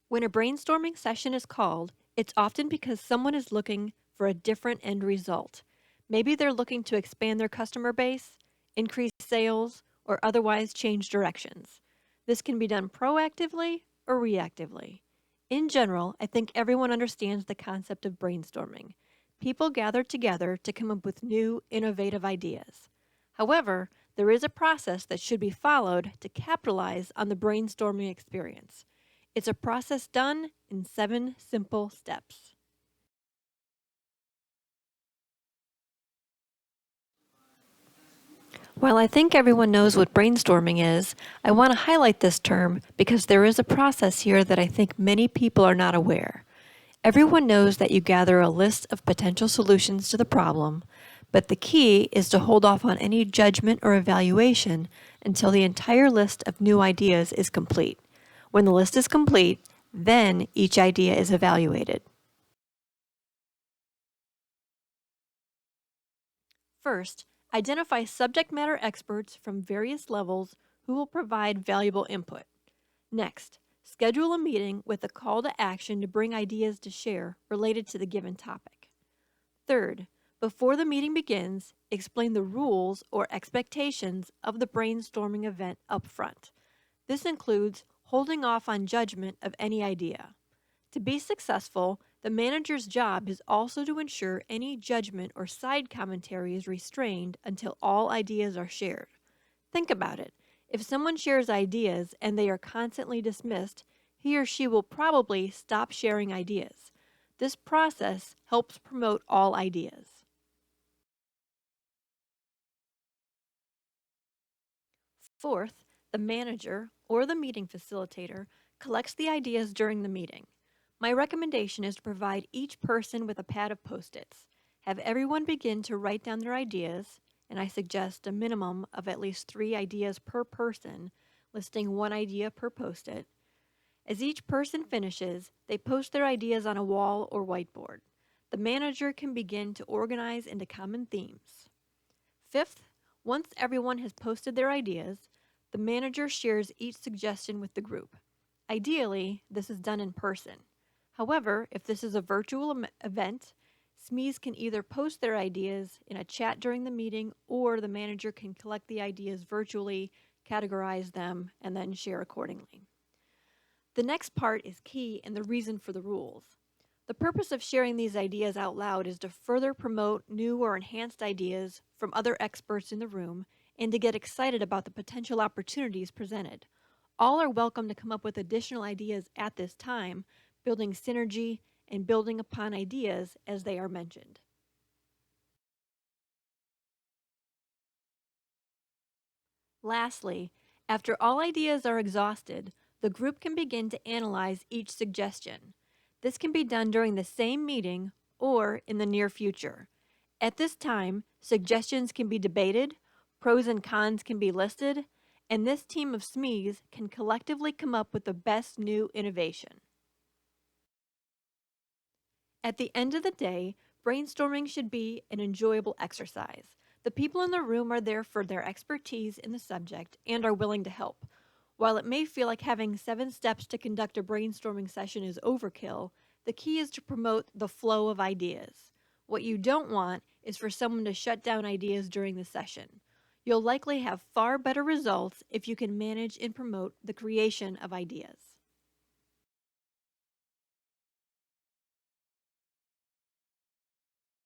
When a brainstorming session is called, it's often because someone is looking for a different end result. Maybe they're looking to expand their customer base, increase sales, or otherwise change directions. This can be done proactively or reactively. In general, I think everyone understands the concept of brainstorming. People gather together to come up with new, innovative ideas. However, there is a process that should be followed to capitalize on the brainstorming experience. It's a process done in 7 simple steps. While I think everyone knows what brainstorming is, I want to highlight this term because there is a process here that I think many people are not aware. Everyone knows that you gather a list of potential solutions to the problem, but the key is to hold off on any judgment or evaluation until the entire list of new ideas is complete. When the list is complete, then each idea is evaluated. First, identify subject matter experts from various levels who will provide valuable input. Next, schedule a meeting with a call to action to bring ideas to share related to the given topic. Third, before the meeting begins, explain the rules or expectations of the brainstorming event up front. This includes holding off on judgment of any idea. To be successful, the manager's job is also to ensure any judgment or side commentary is restrained until all ideas are shared. Think about it. If someone shares ideas and they are constantly dismissed, he or she will probably stop sharing ideas. This process helps promote all ideas. Fourth, the manager or the meeting facilitator collects the ideas during the meeting. My recommendation is to provide each person with a pad of Post-its. Have everyone begin to write down their ideas, and I suggest a minimum of at least 3 ideas per person, listing 1 idea per Post-it. As each person finishes, they post their ideas on a wall or whiteboard. The manager can begin to organize into common themes. Fifth, once everyone has posted their ideas, the manager shares each suggestion with the group. Ideally, this is done in person. However, if this is a virtual event, SMEs can either post their ideas in a chat during the meeting, or the manager can collect the ideas virtually, categorize them, and then share accordingly. The next part is key and the reason for the rules. The purpose of sharing these ideas out loud is to further promote new or enhanced ideas from other experts in the room and to get excited about the potential opportunities presented. All are welcome to come up with additional ideas at this time, building synergy and building upon ideas as they are mentioned. Lastly, after all ideas are exhausted, the group can begin to analyze each suggestion. This can be done during the same meeting or in the near future. At this time, suggestions can be debated, pros and cons can be listed, and this team of SMEs can collectively come up with the best new innovation. At the end of the day, brainstorming should be an enjoyable exercise. The people in the room are there for their expertise in the subject and are willing to help. While it may feel like having 7 steps to conduct a brainstorming session is overkill, the key is to promote the flow of ideas. What you don't want is for someone to shut down ideas during the session. You'll likely have far better results if you can manage and promote the creation of ideas.